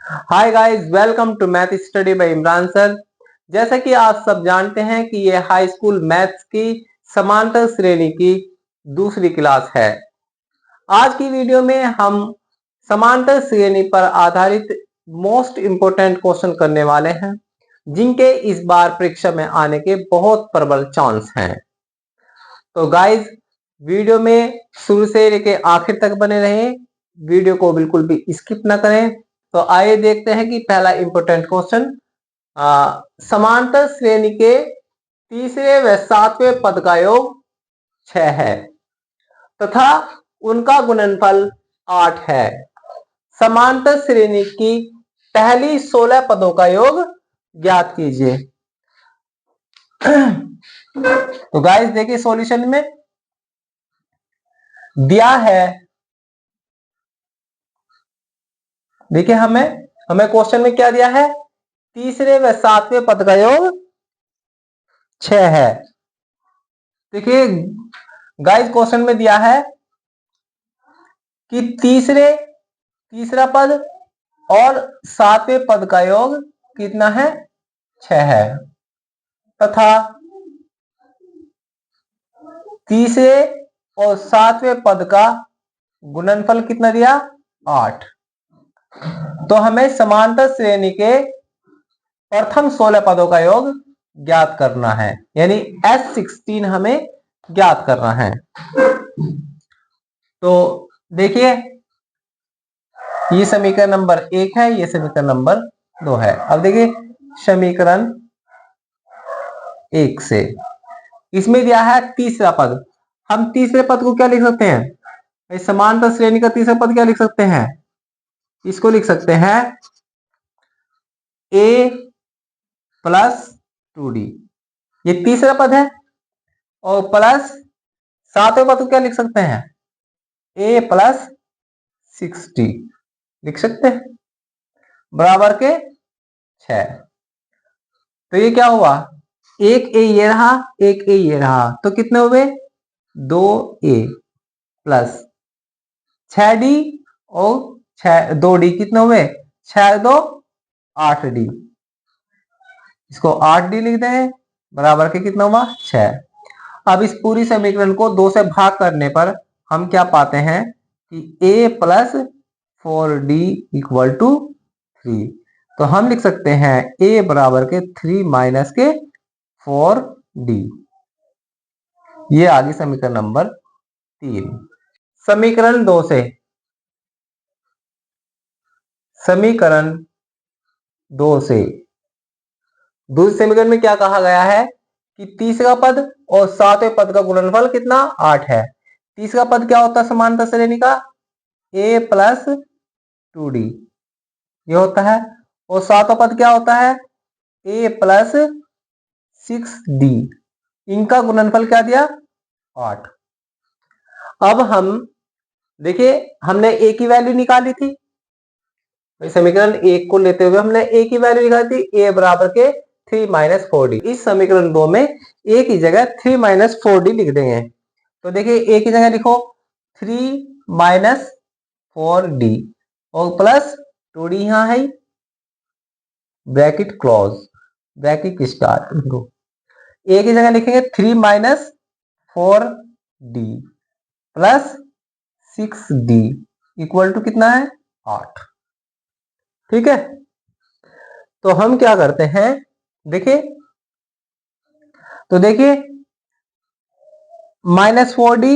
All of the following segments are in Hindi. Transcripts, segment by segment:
Hi guys, welcome to math study by Imran sir. जैसा कि आप सब जानते हैं कि ये हाई स्कूल मैथ्स की समांतर श्रेणी की दूसरी क्लास है। आज की वीडियो में हम समांतर श्रेणी पर आधारित मोस्ट इंपोर्टेंट क्वेश्चन करने वाले हैं, जिनके इस बार परीक्षा में आने के बहुत प्रबल चांस हैं। तो गाइस, वीडियो में शुरू से लेके आखिर तक बने रहें, वीडियो को बिल्कुल भी स्किप ना करें। तो आइए देखते हैं कि पहला इंपोर्टेंट क्वेश्चन, समांतर श्रेणी के तीसरे व सातवें पद का योग 6 है तथा उनका गुणनफल 8 है। समांतर श्रेणी की पहली 16 पदों का योग ज्ञात कीजिए। तो गाइस देखिए, सॉल्यूशन में दिया है, देखिए हमें क्वेश्चन में क्या दिया है, तीसरे व सातवें पद का योग 6 है। देखिए गाइस, क्वेश्चन में दिया है कि तीसरा पद और सातवें पद का योग कितना है, 6 है तथा तीसरे और सातवें पद का गुणनफल कितना दिया, 8। तो हमें समांतर श्रेणी के प्रथम 16 पदों का योग ज्ञात करना है, यानी S16 हमें ज्ञात करना है। तो देखिए, ये समीकरण नंबर 1 है, ये समीकरण नंबर 2 है। अब देखिए समीकरण 1 से इसमें दिया है तीसरा पद। हम तीसरे पद को क्या लिख सकते हैं, समांतर श्रेणी का तीसरा पद क्या लिख सकते हैं, इसको लिख सकते हैं a प्लस 2d। ये तीसरा पद है, और प्लस सातवें पद को क्या लिख सकते हैं, a प्लस 6d लिख सकते हैं, बराबर के 6। तो ये क्या हुआ, एक ए ये रहा, एक ए ये रहा, तो कितने हुए, 2a प्लस 6d और 2d कितने हुए, 6 2 8d। इसको 8d लिख दें, बराबर के कितना हुआ, 6। अब इस पूरी समीकरण को 2 से भाग करने पर हम क्या पाते हैं कि a plus 4d equal to 3। तो हम लिख सकते हैं a बराबर के 3 माइनस के 4d। ये आ गई समीकरण नंबर 3। समीकरण 2 से दूसरे समीकरण में क्या कहा गया है कि तीसरा पद और सातवें पद का गुणनफल कितना, 8 है। तीसरा पद क्या होता है समांतर श्रेणी का, a प्लस 2d ये होता है, और सातवां पद क्या होता है, a प्लस 6d। इनका गुणनफल क्या दिया, 8। अब हम देखिए, हमने a की वैल्यू निकाली थी, समीकरण 1 को लेते हुए हमने a की वैल्यू निकाली थी, a बराबर के 3 माइनस 4d। इस समीकरण 2 में a की जगह 3 माइनस 4d लिख देंगे। तो देखिए a की जगह लिखो 3 माइनस 4d और प्लस 2d यहां है, bracket close, bracket start. a की जगह लिखेंगे 3 minus 4d plus 6d equal to कितना है, 8। ठीक है, तो हम क्या करते हैं, देखिए तो देखिए माइनस 4d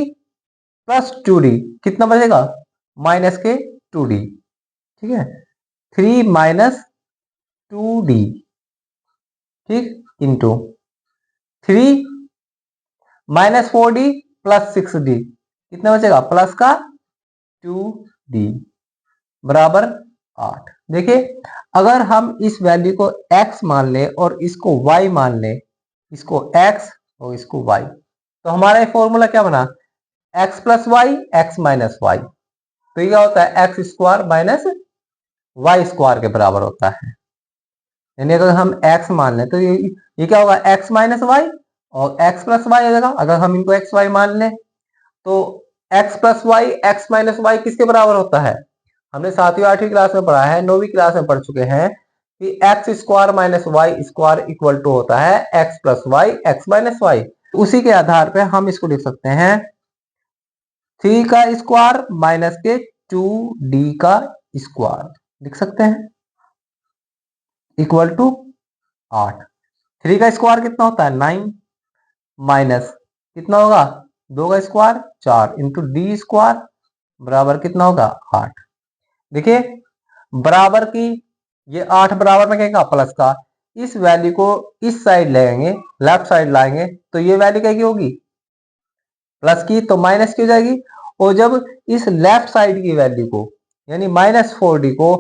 प्लस 2d कितना बचेगा, माइनस के 2d। ठीक है, 3 माइनस 2d, ठीक, into 3 minus 4d plus 6d कितना बचेगा, प्लस का 2d बराबर 8। देखिए, अगर हम इस वैल्यू को x मान ले और इसको y मान ले, इसको x और इसको y, तो हमारा ये फॉर्मूला क्या बना, x plus y x minus y. तो ये क्या होता है, x square minus y square के बराबर होता है। यानी अगर हम x मान लें तो ये क्या होगा, x माइनस वाई और x प्लस वाई हो जाएगा। अगर हम इनको xy मान लें तो x plus y x minus y किसके बराबर होता है, हमने 7वीं 8वीं क्लास में पढ़ा है, 9वीं क्लास में पढ़ चुके हैं कि x square minus y square equal to होता है x plus y x minus y. उसी के आधार पे हम इसको लिख सकते हैं 3 का स्क्वायर माइनस के 2d का स्क्वायर लिख सकते हैं इक्वल टू 8। 3 का स्क्वायर कितना होता है 9 माइनस कितना होगा 2 का स्क्वायर 4 इंटू डी स्क्वायर बराबर कितना होगा 8। देखिए बराबर की ये 8 बराबर में क्या प्लस का, इस वैल्यू को इस साइड लेंगे लेफ्ट साइड लाएंगे तो ये वैल्यू क्या की होगी प्लस की, तो माइनस की हो जाएगी। और जब इस लेफ्ट साइड की वैल्यू को यानी -4d को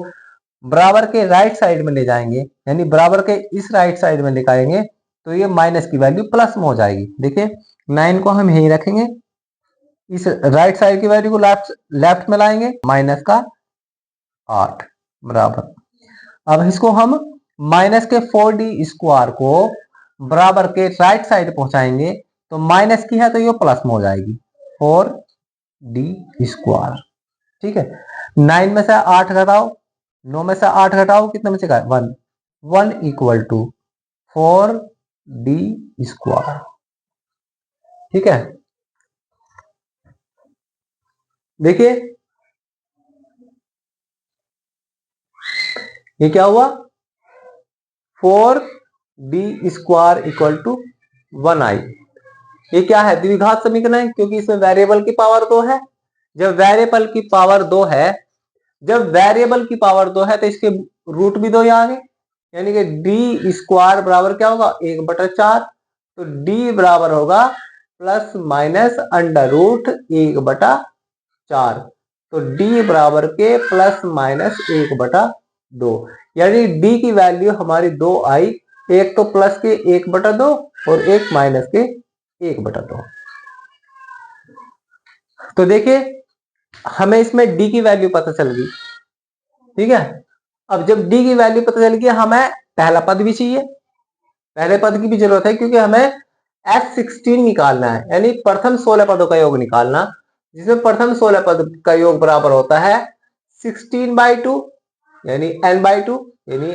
बराबर के राइट साइड में ले जाएंगे यानी बराबर के इस राइट साइड में लिखाएंगे तो ये माइनस की वैल्यू प्लस में हो जाएगी। देखिए 9 को हम यही रखेंगे, इस राइट साइड की वैल्यू को लेफ्ट में लाएंगे माइनस का 8 बराबर। अब इसको हम माइनस के 4d स्क्वायर को बराबर के राइट साइड पहुंचाएंगे तो माइनस की है तो ये प्लस में हो जाएगी 4d स्क्वायर। ठीक है 9 में से 8 घटाओ, 9 में से 8 घटाओ कितना बचेगा 1, 1 इक्वल टू 4d स्क्वायर। ठीक है देखिए ये क्या हुआ 4d square equal to 1i। ये क्या है द्विघात समीकरण है क्योंकि इसमें वेरिएबल की पावर 2 है। जब वेरिएबल की पावर 2 है, जब वेरिएबल की पावर 2 है तो इसके रूट भी 2 यहाँ आ गए यानी कि डी स्क्वायर बराबर क्या होगा 1/4। तो डी बराबर होगा प्लस माइनस अंडर रूट 1/4। तो डी बराबर के प्लस माइनस 1/2 यानी डी की वैल्यू हमारी 2 आई, एक तो प्लस के 1/2 और एक माइनस के 1/2। तो देखिए हमें इसमें डी की वैल्यू पता चल गई। ठीक है अब जब डी की वैल्यू पता चल गई हमें पहला पद भी चाहिए, पहले पद की भी जरूरत है क्योंकि हमें S16 निकालना है यानी प्रथम 16 पदों का योग निकालना, जिसमें प्रथम 16 पद का योग बराबर होता है 16/2 यानी n/2 यानी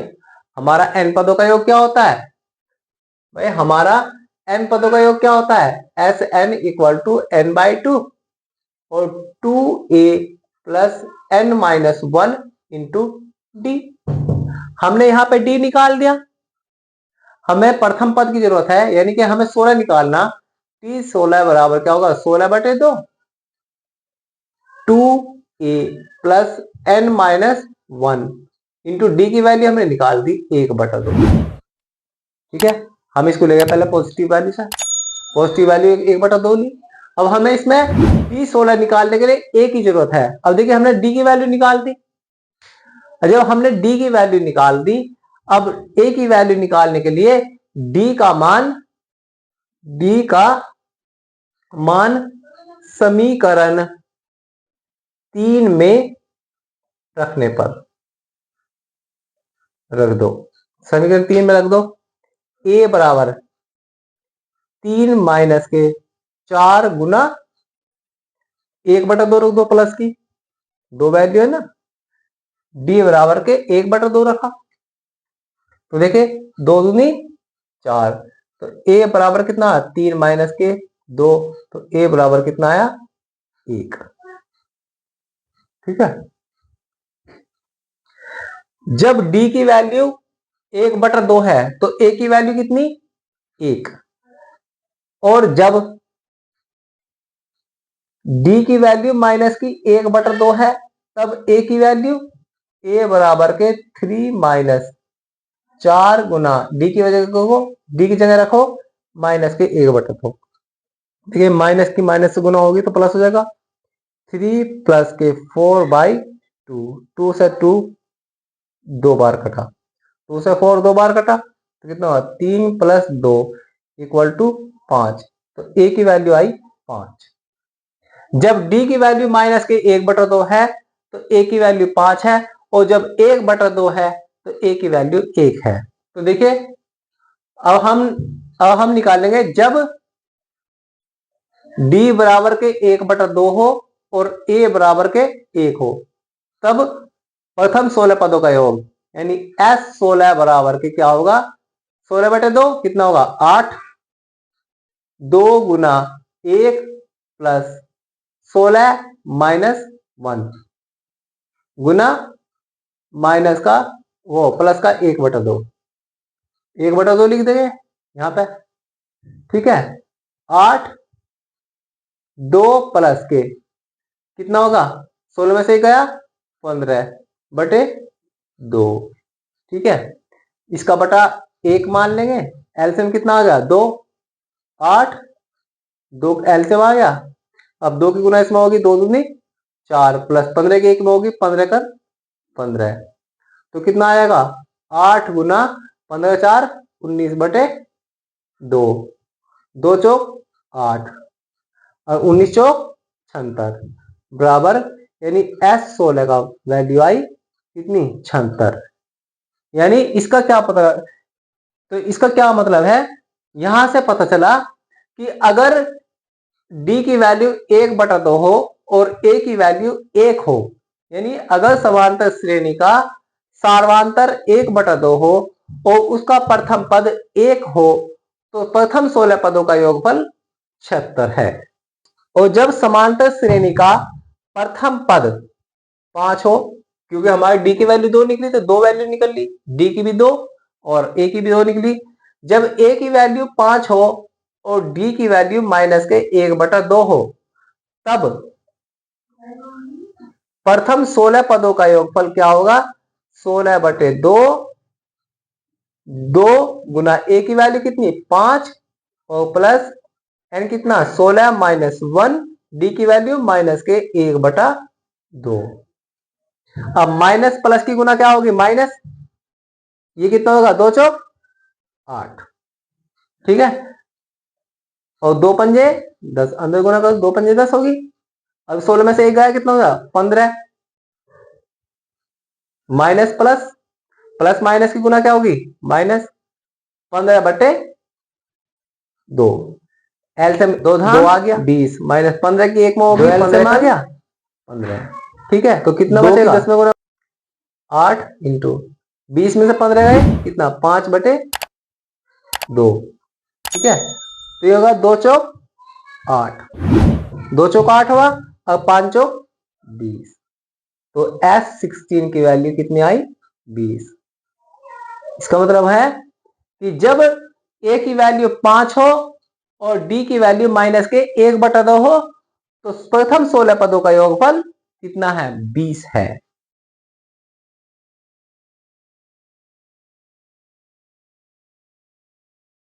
हमारा n पदों का योग क्या होता है भाई हमारा n पदों का योग क्या होता है Sn इक्वल टू n/2 और 2a plus n-1 into D. हमने यहां पे डी निकाल दिया, हमें प्रथम पद की जरूरत है यानी कि हमें 16 निकालना। t 16 बराबर क्या होगा 16/2 2a plus n-1 into D की वैल्यू हमने निकाल दी 1/2। ठीक है हम इसको ले गए पहले पॉजिटिव वैल्यू से, पॉजिटिव वैल्यू 1/2 ली। अब हमें इसमें t 16 निकालने के लिए a की जरूरत है। अब देखिए हमने d की वैल्यू निकाल दी, जब हमने d की वैल्यू निकाल दी अब a की वैल्यू निकालने के लिए d का मान समीकरण 3 में रखने पर रख दो, समीकरण 3 में रख दो a बराबर 3 माइनस के 4 गुना 1/2 रख दो प्लस की 2 वैल्यू है ना, d बराबर के 1/2 रखा तो देखिए 2 दूनी 4 तो a बराबर कितना 3 माइनस के 2 तो a बराबर कितना आया 1। ठीक है जब d की वैल्यू 1/2 है तो a की वैल्यू कितनी 1 और जब d की वैल्यू माइनस की 1/2 है तब a की वैल्यू a बराबर के 3 माइनस 4 गुना d की वजह को d की जगह रखो माइनस के 1/2। देखिए माइनस की माइनस से गुना होगी तो प्लस हो जाएगा 3 प्लस के 4/2 2 से 2 2 बार कटा 2 से 4 2 बार कटा तो कितना हुआ 3 प्लस 2 इक्वल टू 5। तो a की वैल्यू आई 5। जब d की वैल्यू माइनस के 1/2 है तो a की वैल्यू 5 है और जब 1/2 है तो a की वैल्यू 1 है। तो देखिए अब हम निकालेंगे जब d बराबर के 1/2 हो और a बराबर के 1 हो तब प्रथम 16 पदों का योग यानी S16 बराबर के क्या होगा 16/2 कितना होगा 8 2 गुना 1 प्लस 16 माइनस 1 गुना माइनस का वो प्लस का 1/2 1/2 लिख देंगे यहां पे ठीक है 8 2 प्लस के कितना होगा 16 में से गया 15/2 ठीक है इसका बटा 1 मान लेंगे एलसीएम कितना आ गया 2 8 2 एलसीएम आ गया अब 2 की गुना इसमें होगी 2 दूनी 4 प्लस 15 की 1 में होगी 15 कर 15 तो कितना आएगा 8 गुना 15 4 19/2 2 चौक 8 और 19 चौक 76 बराबर यानी S16 का वैल्यू आई कितनी 76 यानी इसका क्या पता तो इसका क्या मतलब है यहां से पता चला कि अगर D की वैल्यू 1/2 हो और A की वैल्यू 1 हो यानी अगर समांतर श्रेणी का सार्वांतर 1/2 हो और उसका प्रथम पद 1 हो तो प्रथम 16 पदों का योगफल 76 है और जब समांतर श्रेणी का प्रथम पद 5 हो क्योंकि हमारी डी की वैल्यू 2 निकली तो 2 वैल्यू निकल ली डी की भी 2 और ए की भी 2 निकली जब ए की वैल्यू 5 हो और डी की वैल्यू माइनस के 1/2 हो तब प्रथम 16 पदों का योगफल क्या होगा 16/2 2 गुना ए की वैल्यू कितनी 5 और प्लस एन कितना 16 माइनस 1 डी की वैल्यू माइनस के 1/2 अब माइनस प्लस की गुना क्या होगी माइनस ये कितना होगा 2 चौक 8 ठीक है और 2 पंजे 10 अंदर गुना करो 2 पंजे 10 होगी अब 16 में से 1 गया कितना होगा 15 माइनस प्लस प्लस माइनस की गुना क्या होगी माइनस 15/2 एलसीएम 2 आ गया 20 माइनस 15 की 1 में होगी 15 आ गया 15 ठीक है तो कितना बचेगा 10 में गुना 8 इंटू 20 में से 15 गए कितना 5/2 ठीक है तो ये होगा 2 चौक 8 2 चौक 8 हुआ अब 5 चौक 20 तो S16 की वैल्यू कितनी आई 20 इसका मतलब है कि जब A की वैल्यू 5 हो और D की वैल्यू माइनस के 1/2 हो तो प्रथम 16 पदों का योगफल कितना है 20 है